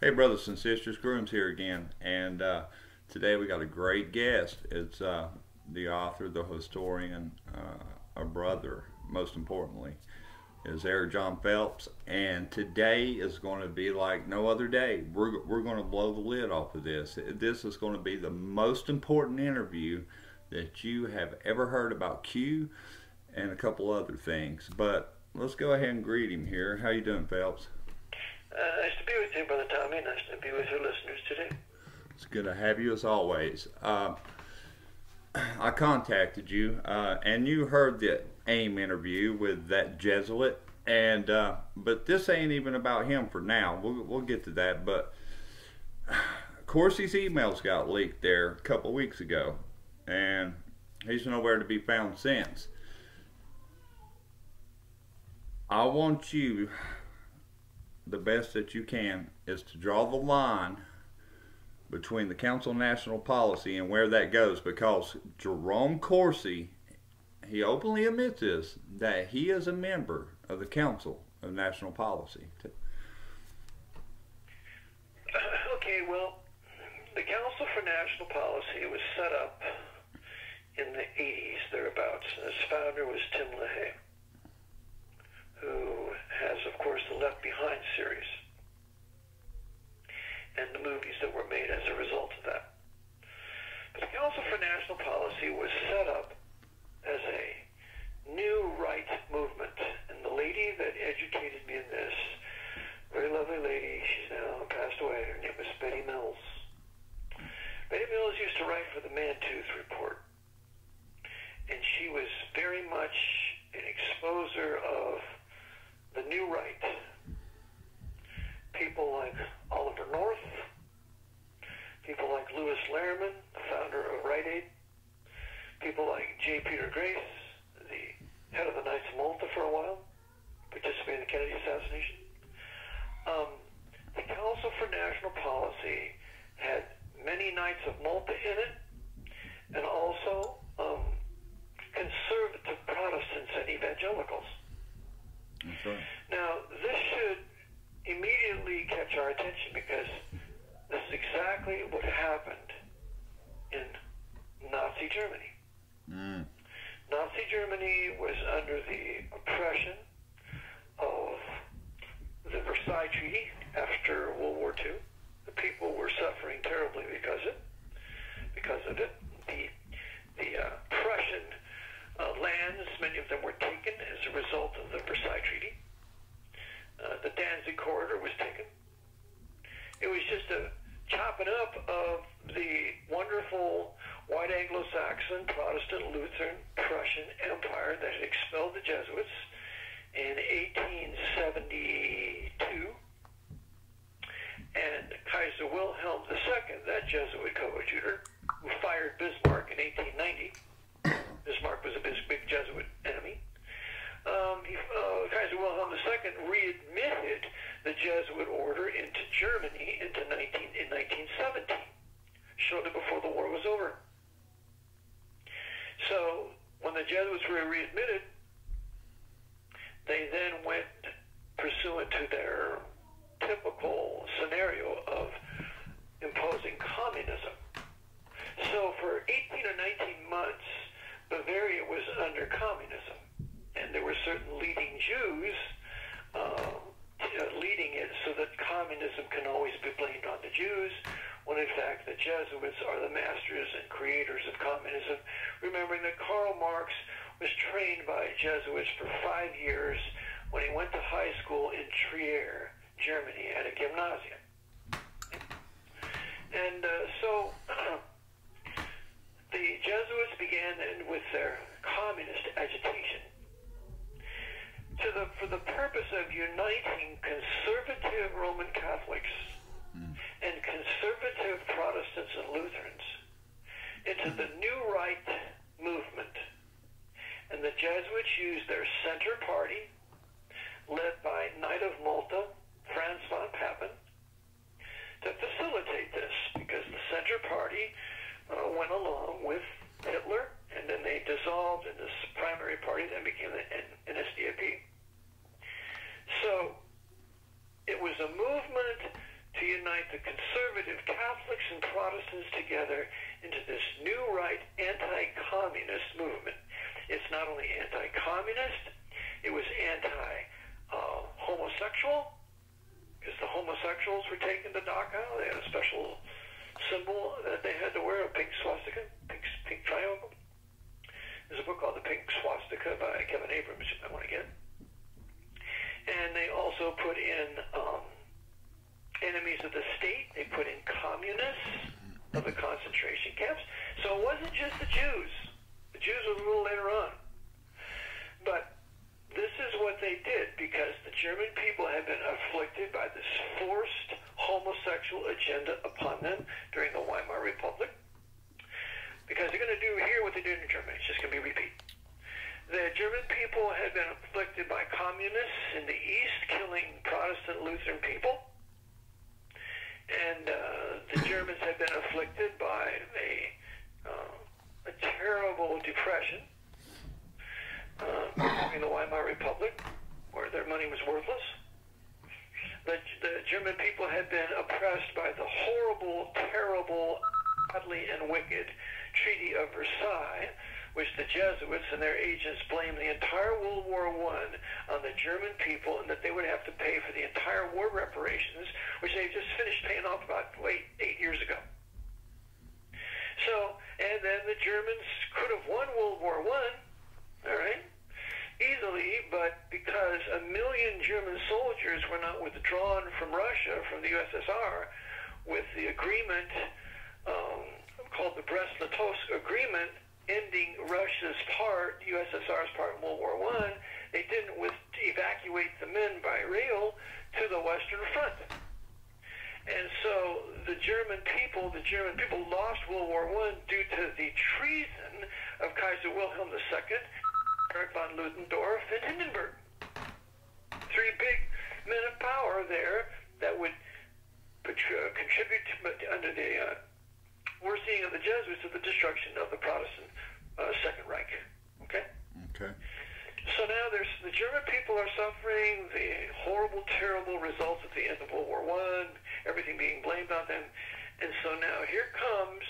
Hey, brothers and sisters, Grooms here again, and today we got a great guest. It's the author, the historian, a brother, most importantly, is Jon Phelps, and today is going to be like no other day. We're going to blow the lid off of this. This is going to be the most important interview that you have ever heard about Q and a couple other things. But let's go ahead and greet him here. How you doing, Phelps? Nice to be with you, Brother Tommy. Nice to be with your listeners today. It's good to have you as always. I contacted you, and you heard the AIM interview with that Jesuit, and but this ain't even about him for now. We'll get to that, but Corsi's emails got leaked there a couple of weeks ago, and he's nowhere to be found since. I want you, the best that you can, is to draw the line between the Council of National Policy and where that goes, because Jerome Corsi, he openly admits this, that he is a member of the Council of National Policy. Okay, well, the Council for National Policy was set up in the 80s, thereabouts. Its founder was Tim LaHaye, who has, of course, the Left Behind series and the movies that were made as a result of that. But the Council for National Policy was set up as a new right movement, and the lady that educated me in this, very lovely lady, she's now passed away, her name was Betty Mills. Betty Mills used to write for the Mantooth Report, and she was very much an exposer of the new right. People like Oliver North, people like Louis Lehrman, the founder of Rite Aid, people like J. Peter Grace, the head of the Knights of Malta for a while, participated in the Kennedy assassination. The Council for National Policy had many Knights of Malta in it, and also conservative Protestants and evangelicals. That's right. Now, this should immediately catch our attention, because this is exactly what happened in Nazi Germany. Nazi Germany was under the oppression of the Versailles Treaty after World War II. The people were suffering terribly because of it. The Prussian lands, many of them were taken as a result of the Versailles Treaty. The Danzig corridor was taken. It was just a chopping up of the wonderful white Anglo-Saxon, Protestant, Lutheran, Prussian Empire that had expelled the Jesuits in 1872. And Kaiser Wilhelm II, that Jesuit coadjutor, who fired Bismarck in 1890, Bismarck was a big Jesuit enemy. Kaiser Wilhelm II readmitted the Jesuit order into Germany in 1917, shortly before the war was over. So when the Jesuits were readmitted, they then went pursuant to their typical scenario of imposing communism. So for 18 or 19 months, Bavaria was under communism, and there were certain leading Jews leading it, so that communism can always be blamed on the Jews, when in fact the Jesuits are the masters and creators of communism. Remembering that Karl Marx was trained by Jesuits for 5 years when he went to high school in Trier, Germany, at a gymnasium. And so the Jesuits began with their communist agitation for the purpose of uniting conservative Roman Catholics and conservative Protestants and Lutherans into the New Right movement. And the Jesuits used their center party, led by Knight of Malta, Franz von Papen, to facilitate this, because the center party went along with Hitler, and then they dissolved in this primary party that became the NSDAP. So it was a movement to unite the conservative Catholics and Protestants together into this new right anti-communist movement. It's not only anti-communist, it was anti-homosexual, because the homosexuals were taken to Dachau. They had a special symbol that they had to wear, a pink swastika, pink triangle. There's a book called The Pink Swastika by Kevin Abrams, if I want to get. And they also put in enemies of the state. They put in communists of the concentration camps. So it wasn't just the Jews. The Jews were a little later on. But this is what they did because the German people had been afflicted by this forced homosexual agenda upon them during the Weimar Republic. Because they're going to do here what they did in Germany. It's just going to be repeat. The German people had been afflicted by communists in the East, killing Protestant Lutheran people. And the Germans had been afflicted by a terrible depression during the Weimar Republic, where their money was worthless. The German people had been oppressed by the horrible, terrible, godly, and wicked Treaty of Versailles, which the Jesuits and their agents blamed the entire World War I on the German people, and that they would have to pay for the entire war reparations, which they just finished paying off about 8 years ago. So, and then the Germans could have won World War I, all right, easily, but because 1 million German soldiers were not withdrawn from Russia, from the USSR, with the agreement called the Brest-Litovsk Agreement, ending Russia's part, USSR's part in World War I, they didn't evacuate the men by rail to the Western Front. And so the German people lost World War I due to the treason of Kaiser Wilhelm II, Erich von Ludendorff, and Hindenburg. Three big men of power there that would contribute under the overseeing of the Jesuits to the destruction of the Protestant Second Reich. Okay? Okay. So now the German people are suffering the horrible, terrible results at the end of World War I, everything being blamed on them. And so now here comes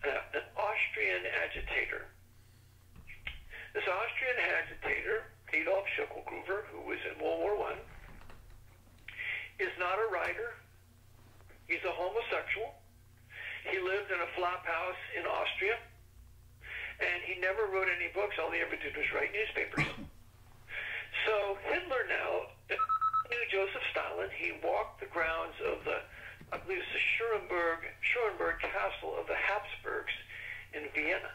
an Austrian agitator. This Austrian agitator, Adolf Schicklgruber, who was in World War I, is not a writer. He's a homosexual. He lived in a flop house in Austria, and he never wrote any books. All he ever did was write newspapers. So Hitler now knew Joseph Stalin. He walked the grounds of I believe it's the Schurenburg Castle of the Habsburgs in Vienna.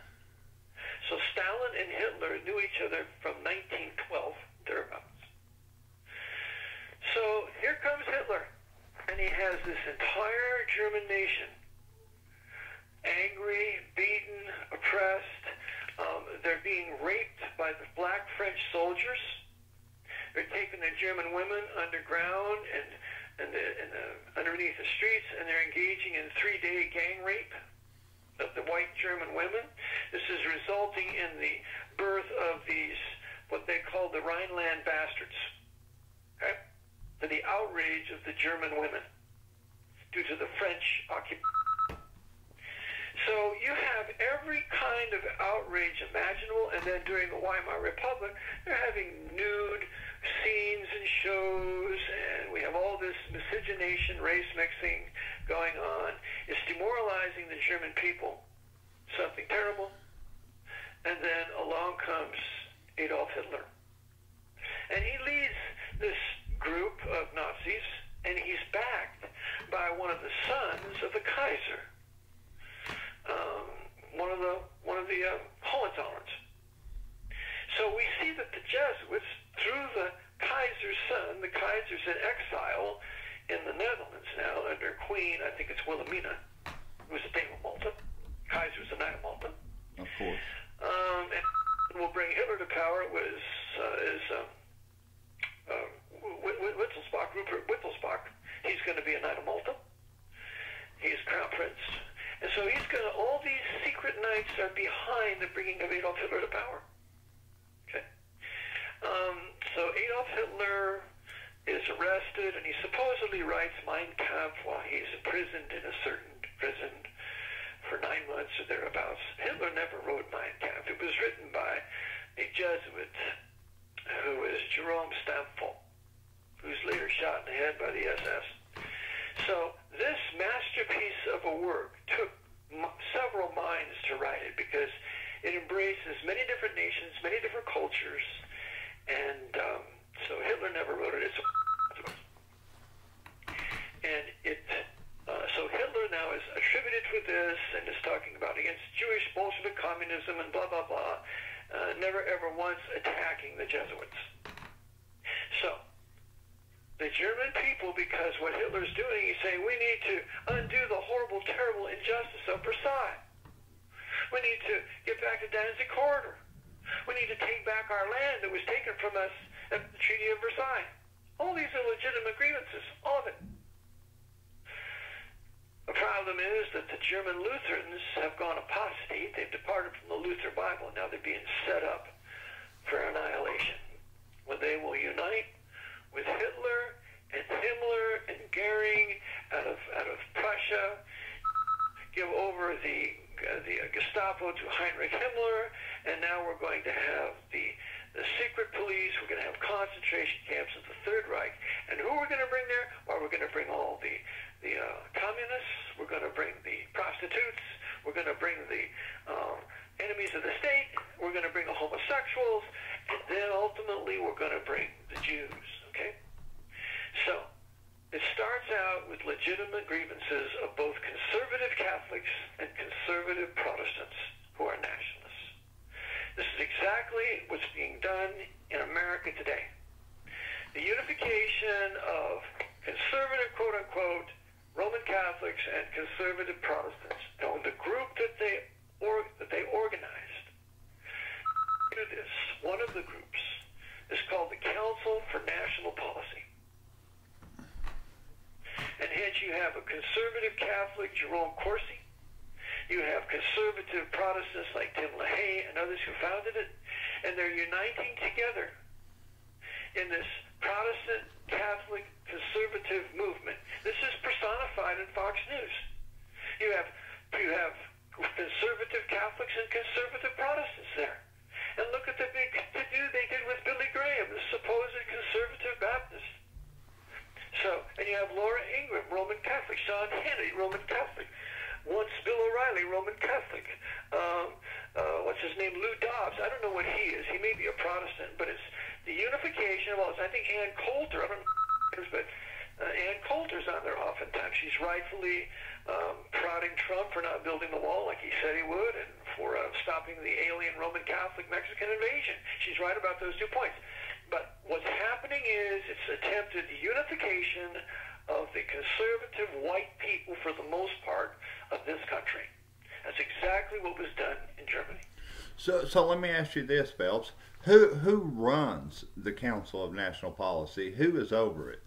So Stalin and Hitler knew each other from 1912, thereabouts. So here comes Hitler, and he has this entire German nation angry, beaten, oppressed. They're being raped by the black French soldiers. They're taking the German women underground and underneath the streets, and they're engaging in 3-day gang rape of the white German women. This is resulting in the birth of these, what they call the Rhineland bastards. Okay? To the outrage of the German women due to the French occupation. So you have every kind of outrage imaginable, and then during the Weimar Republic, they're having nude scenes and shows, and we have all this miscegenation, race mixing going on. It's demoralizing the German people. Something terrible. And then along comes Adolf Hitler. And he leads this group of Nazis, and he's backed by one of the sons of the Kaiser. One of the Hohenzollerns. So we see that the Jesuits, through the Kaiser's son, the Kaiser's in exile in the Netherlands now under Queen, I think it's Wilhelmina, who was a Dame of Malta. Kaiser's a Knight of Malta. Of course. And will bring Hitler to power. It was Rupert Wittelsbach. He's going to be a Knight of Malta. He's Crown Prince. And so all these secret knights are behind the bringing of Adolf Hitler to power. Okay. So Adolf Hitler is a arrested, and he supposedly writes Mein Kampf while he's imprisoned in a certain prison for 9 months or thereabouts. Hitler never wrote Mein Kampf. It was written by a Jesuit who is Jerome Phelps, who's later shot in the head by the SS. So this masterpiece of a work took several minds to write it because it embraces many different nations, many different cultures, and so Hitler never wrote it. So Hitler now is attributed with this and is talking about against Jewish Bolshevik communism and blah, blah, blah, never ever once attacking the Jesuits. So the German people, because what Hitler's doing, he's saying we need to undo the horrible, terrible injustice of Versailles. We need to get back to Danzig corridor. We need to take back our land that was taken from us at the Treaty of Versailles. All these are legitimate grievances, all of it. The problem is that the German Lutherans have gone apostate. They've departed from the Luther Bible. Now they're being set up for annihilation, when they will unite with Hitler and Himmler and Goering out of Prussia, give over the Gestapo to Heinrich Himmler, and now we're going to have the secret police. We're going to have concentration camps of the Third Reich. And who are we going to bring there? Well, we're going to bring all the communists. We're going to bring the prostitutes. We're going to bring the enemies of the state. We're going to bring the homosexuals. And then ultimately we're going to bring the Jews. Okay? So it starts out with legitimate grievances of both conservative Catholics and conservative Protestants who are nationalists. This is exactly what's being done in America today. The unification of conservative, quote-unquote, Roman Catholics and conservative Protestants. Now, the group that they organized to this, one of the groups, is called the Council for National Policy. And hence you have a conservative Catholic, Jerome Corsi. You have conservative Protestants like Tim LaHaye and others who founded it. And they're uniting together in this Protestant, Catholic, conservative movement. This is personified in Fox News. You have conservative Catholics and conservative Protestants there. And look at the big to-do they did with Billy Graham, the supposed conservative Baptist. So, and you have Laura Ingraham, Roman Catholic, Sean Hannity, Roman Catholic, once Bill O'Reilly, Roman Catholic, what's his name, Lou Dobbs, I don't know what he is, he may be a Protestant, but it's the unification of all this. I think Ann Coulter, I don't know, but Ann Coulter's on there oftentimes. She's rightfully prodding Trump for not building the wall like he said he would, and for stopping the alien Roman Catholic Mexican invasion. She's right about those 2 points. But what's happening is it's attempted unification of the conservative white people, for the most part, of this country. That's exactly what was done in Germany. So let me ask you this, Phelps. Who runs the Council of National Policy? Who is over it?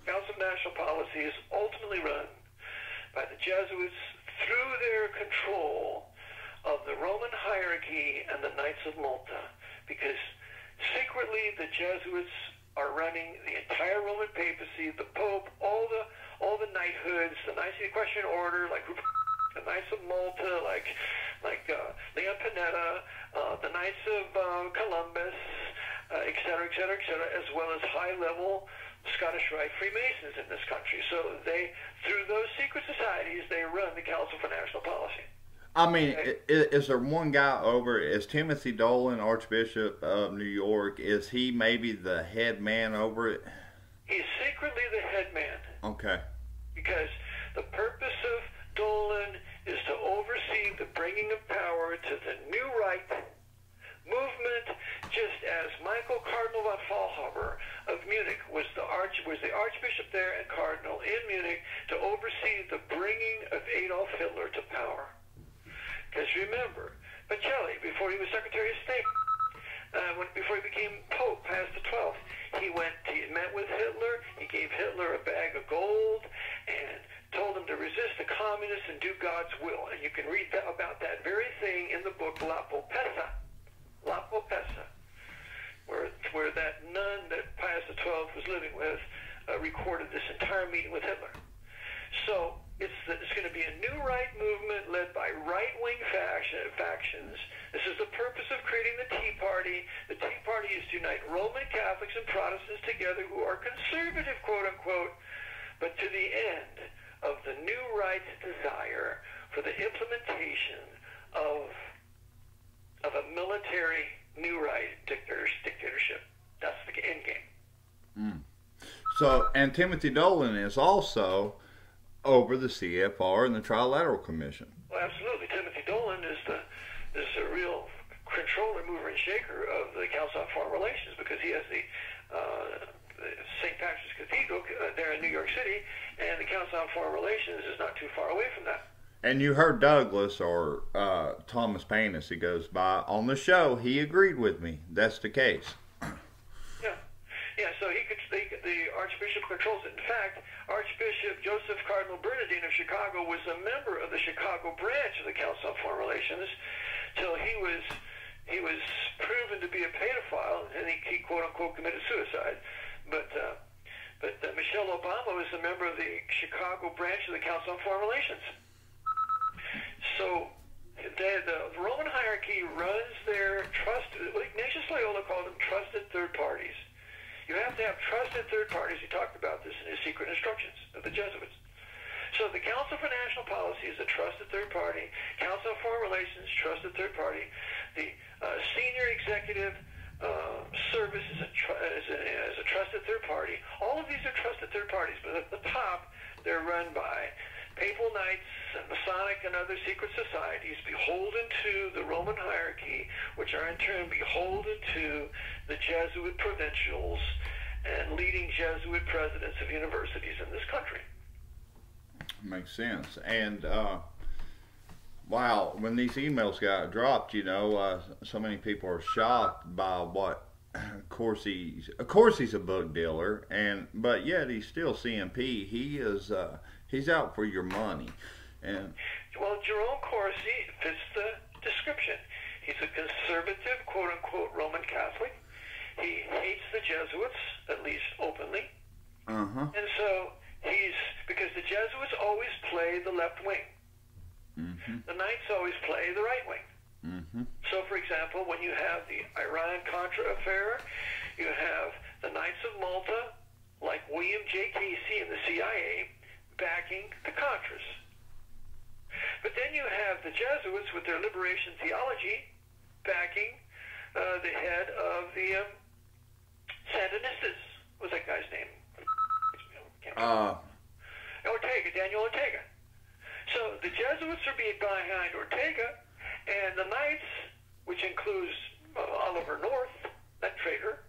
Council of National Policy is ultimately run by the Jesuits through their control of the Roman hierarchy and the Knights of Malta, because secretly the Jesuits are running the entire Roman papacy, the Pope, all the knighthoods, the Knights of the Equestrian Order, like the Knights of Malta, like Leon Panetta, the Knights of Columbus, et cetera, as well as high-level Scottish Rite Freemasons in this country. So through those secret societies, they run the Council for National Policy. I mean, okay. Is there one guy over? Is Timothy Dolan, Archbishop of New York, is he maybe the head man over it? He's secretly the head man. Okay. Because the purpose of Dolan is to oversee the bringing of power to the New Right movement, just as Michael Cardinal von Faulhaber of Munich was the Archbishop there and Cardinal in Munich to oversee the bringing of Adolf Hitler to power. Because remember, Pacelli, before he was Secretary of State, before he became Pope, Pius XII, he met with Hitler, he gave Hitler a bag of gold, and told him to resist the communists and do God's will. And you can read about that very thing in the book La Popessa, where that nun that Pius XII was living with recorded this entire meeting with Hitler. So it's going to be a new right movement led by right-wing factions. This is the purpose of creating the Tea Party. The Tea Party is to unite Roman Catholics and Protestants together who are conservative, quote-unquote, but to the end of the new right's desire for the implementation of a military new right dictatorship. That's the end game. So, and Timothy Dolan is also over the CFR and the Trilateral Commission. Well, absolutely. Timothy Dolan is a real controller, mover, and shaker of the Council on Foreign Relations, because he has the St. Patrick's Cathedral there in New York City, and the Council on Foreign Relations is not too far away from that. And you heard Douglas, or Thomas Paine as he goes by, on the show. He agreed with me. That's the case. Yeah, so the Archbishop controls it. In fact, Archbishop Joseph Cardinal Bernardine of Chicago was a member of the Chicago branch of the Council on Foreign Relations till he was proven to be a pedophile, and he quote-unquote committed suicide. But Michelle Obama was a member of the Chicago branch of the Council on Foreign Relations. So the Roman hierarchy runs their trusted, Ignatius Loyola called them trusted third parties. You have to have trusted third parties. He talked about this in his secret instructions of the Jesuits. So the Council for National Policy is a trusted third party. Council on Foreign Relations, trusted third party. The Senior Executive Service is a trusted third party. All of these are trusted third parties, but at the top, they're run by Papal Knights and Masonic and other secret societies beholden to the Roman hierarchy, which are in turn beholden to the Jesuit provincials and leading Jesuit presidents of universities in this country. Makes sense. And wow, when these emails got dropped, so many people are shocked by what Corsi's. Of course, he's a book dealer, but yet he's still CMP. He is he's out for your money. And well, Jerome Corsi fits the description. He's a conservative, quote unquote, Roman Catholic. He hates the Jesuits, at least openly. And so because the Jesuits always play the left wing. The Knights always play the right wing. So, for example, when you have the Iran-Contra affair, you have the Knights of Malta, like William J. Casey and the CIA, backing the Contras. But then you have the Jesuits with their liberation theology backing the head of the Sandinistas. What's that guy's name? Daniel Ortega. So the Jesuits are behind Ortega, and the Knights, which includes Oliver North, that traitor,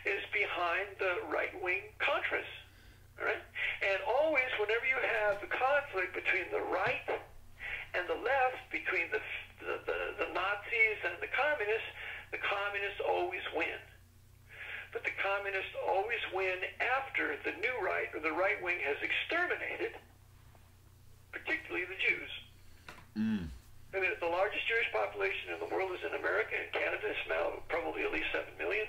is behind the right-wing Contras. All right? And always, whenever you have the conflict between the right and the left, between the Nazis and the communists always win. But the communists always win after the new right, or the right wing, has exterminated, particularly the Jews. I mean, the largest Jewish population in the world is in America, and Canada is now probably at least 7 million.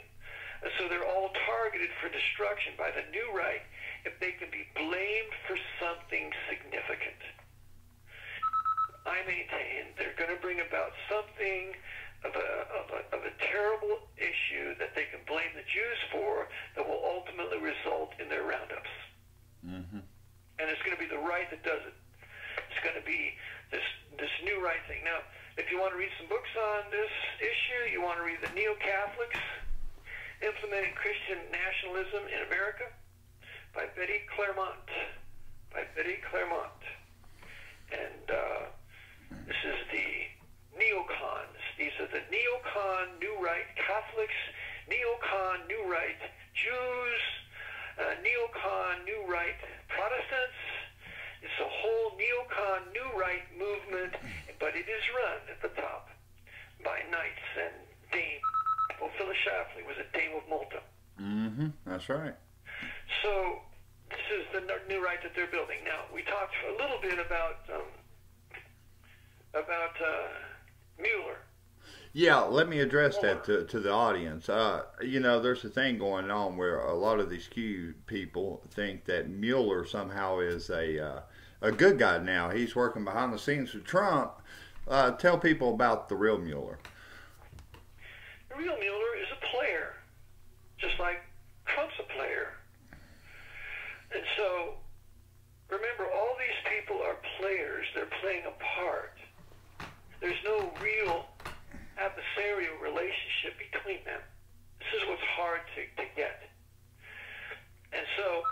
And so they're all targeted for destruction by the new right if they can be blamed for something significant. I maintain they're going to bring about something of a terrible issue that they can blame the Jews for that will ultimately result in their roundups. And it's going to be the right that does it. It's going to be this new right thing. Now, if you want to read some books on this issue, you want to read The Neo-Catholics, Implementing Christian Nationalism in America by Betty Claremont. And this is the neocons. These are the neocon, new right Catholics, neocon, new right Jews, neocon, new right Protestants. It's a whole neocon, new right movement, but it is run at the top by knights and dames. Well, Phyllis Schlafly was a dame of Malta. That's right. So this is the new right that they're building. Now, we talked a little bit about Mueller. Yeah, let me address that to the audience. You know, there's a thing going on where a lot of these Q people think that Mueller somehow is a good guy now. He's working behind the scenes with Trump. Tell people about the real Mueller. The real Mueller is a player, just like Trump's a player. And so, remember, all these people are players. They're playing a part. There's no real adversarial relationship between them. This is what's hard to get. And so,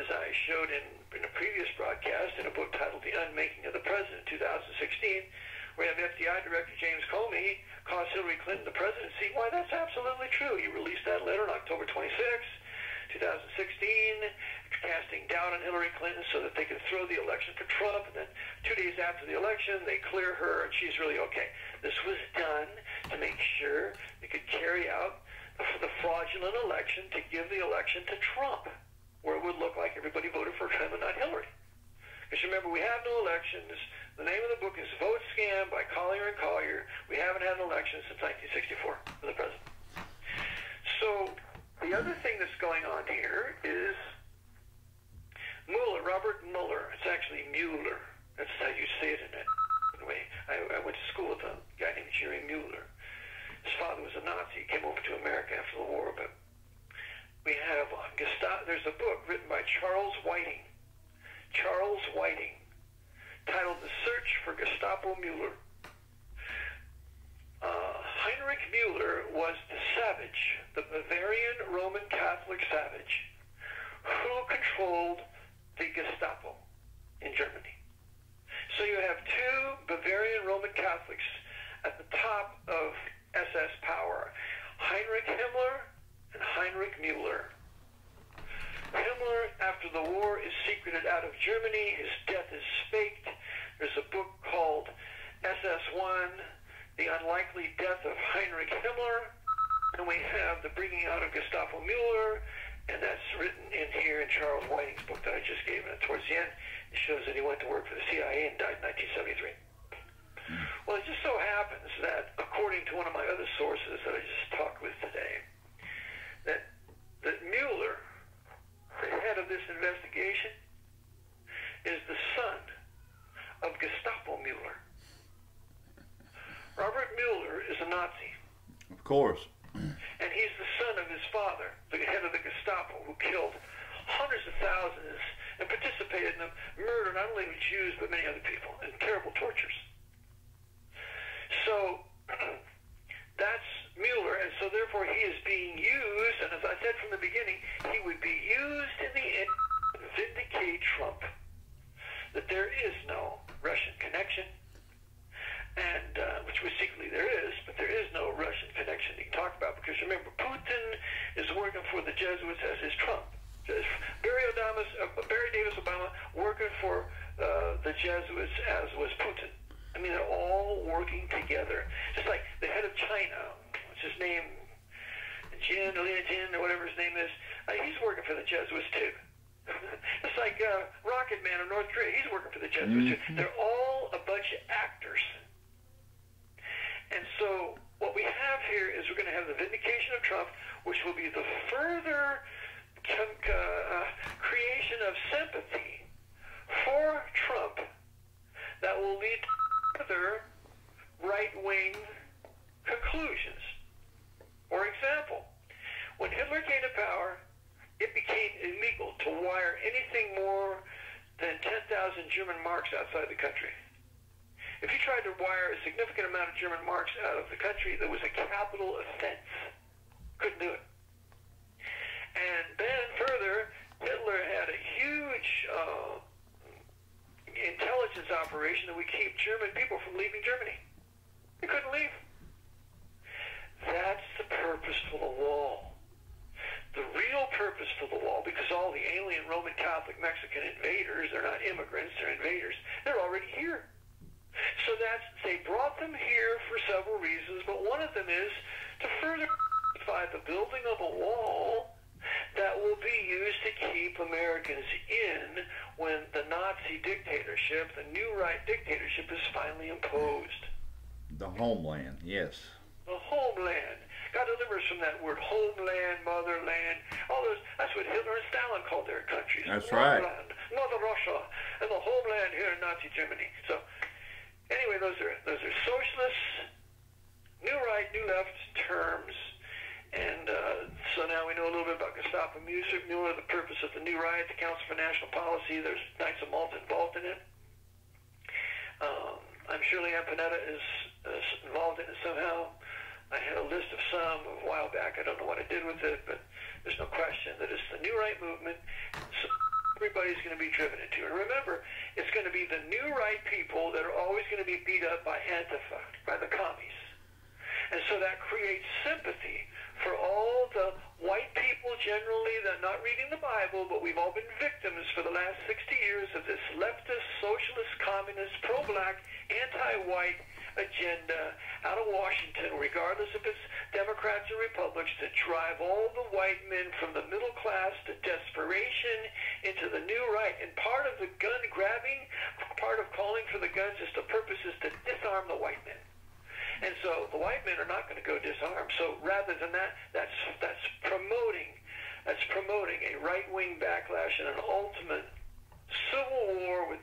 as I showed in a previous broadcast in a book titled The Unmaking of the President, 2016, we have FBI Director James Comey cost Hillary Clinton the presidency. Why, that's absolutely true. He released that letter on October 26, 2016, casting doubt on Hillary Clinton so that they could throw the election for Trump. And then 2 days after the election, they clear her, and she's really okay. This was done to make sure they could carry out the fraudulent election to give the election to Trump, where it would look like everybody voted for him and not Hillary. Because remember, we have no elections. The name of the book is Vote Scam by Collier and Collier. We haven't had an election since 1964 for the president. So the other thing that's going on here is Mueller, Robert Mueller. It's actually Mueller. That's how you say it in that way. I went to school with a guy named Jerome Mueller. His father was a Nazi. He came over to America after the war, but we have there's a book written by Charles Whiting, titled The Search for Gestapo Mueller. Heinrich Mueller was the savage, the Bavarian Roman Catholic savage, who controlled the Gestapo in Germany. So you have two Bavarian Roman Catholics at the top of SS power, Heinrich Himmler and Heinrich Mueller. Himmler, after the war, is secreted out of Germany. His death is faked. There's a book called SS1, The Unlikely Death of Heinrich Himmler. And we have the bringing out of Gestapo Mueller, and that's written in here in Charles Whiting's book that I just gave. And towards the end, it shows that he went to work for the CIA and died in 1973. Well, it just so happens that, according to one of my other sources that I just talked with today, that Mueller, the head of this investigation, is the son of Gestapo Mueller. Robert Mueller is a Nazi. Of course. And he's the son of his father, the head of the Gestapo, who killed hundreds of thousands and participated in the murder not only of Jews but many other people in terrible tortures. So that's Mueller, and so therefore he is being used, and as I said from the beginning, he would be used in the end to vindicate Trump, that there is no Russian connection, and which secretly there is, but there is no Russian connection you can talk about, because remember, Putin is working for the Jesuits as is Trump. Barry Davis Obama working for the Jesuits as was Putin. I mean, they're all working together. Just like the head of China, what's his name? Jin, or whatever his name is, he's working for the Jesuits too. It's like Rocket Man of North Korea, he's working for the Jesuits too. They're all a bunch of actors. And so what we have here is we're going to have the vindication of Trump, which will be the further creation of sympathy for Trump that will lead to further right-wing conclusions. For example, when Hitler came to power, it became illegal to wire anything more than 10,000 German marks outside the country. If you tried to wire a significant amount of German marks out of the country, there was a capital offense. Couldn't do it. And then further, Hitler had a huge intelligence operation that would keep German people from leaving Germany. They couldn't leave. That's the purpose for the wall. The real purpose for the wall, because all the alien Roman Catholic Mexican invaders, they're not immigrants, they're invaders, they're already here. So they brought them here for several reasons, but one of them is to further justify the building of a wall that will be used to keep Americans in when the Nazi dictatorship, the new right dictatorship, is finally imposed. The homeland, yes. The homeland. God deliver us from that word, homeland, motherland, all those. That's what Hitler and Stalin called their countries. That's right. Motherland, Mother Russia, and the homeland here in Nazi Germany. So, anyway, those are socialist, new right, new left terms. And so now we know a little bit about Gestapo music, knew the purpose of the New Right, the Council for National Policy. There's Knights of Malta involved in it. I'm sure Leanne Panetta is involved in it somehow. I had a list of some a while back. I don't know what I did with it, but there's no question that it's the New Right movement. So everybody's going to be driven into it. And remember, it's going to be the New Right people that are always going to be beat up by Antifa, by the commies. And so that creates sympathy for all the white people generally that are not reading the Bible, but we've all been victims for the last 60 years of this leftist, socialist, communist, pro-black, anti-white agenda out of Washington, regardless if it's Democrats or Republicans, to drive all the white men from the middle class to desperation into the New Right. And part of the gun grabbing, part of calling for the guns, is the purpose is to disarm the white men. And so the white men are not going to go disarmed. So rather than that, that's promoting a right-wing backlash and an ultimate civil war with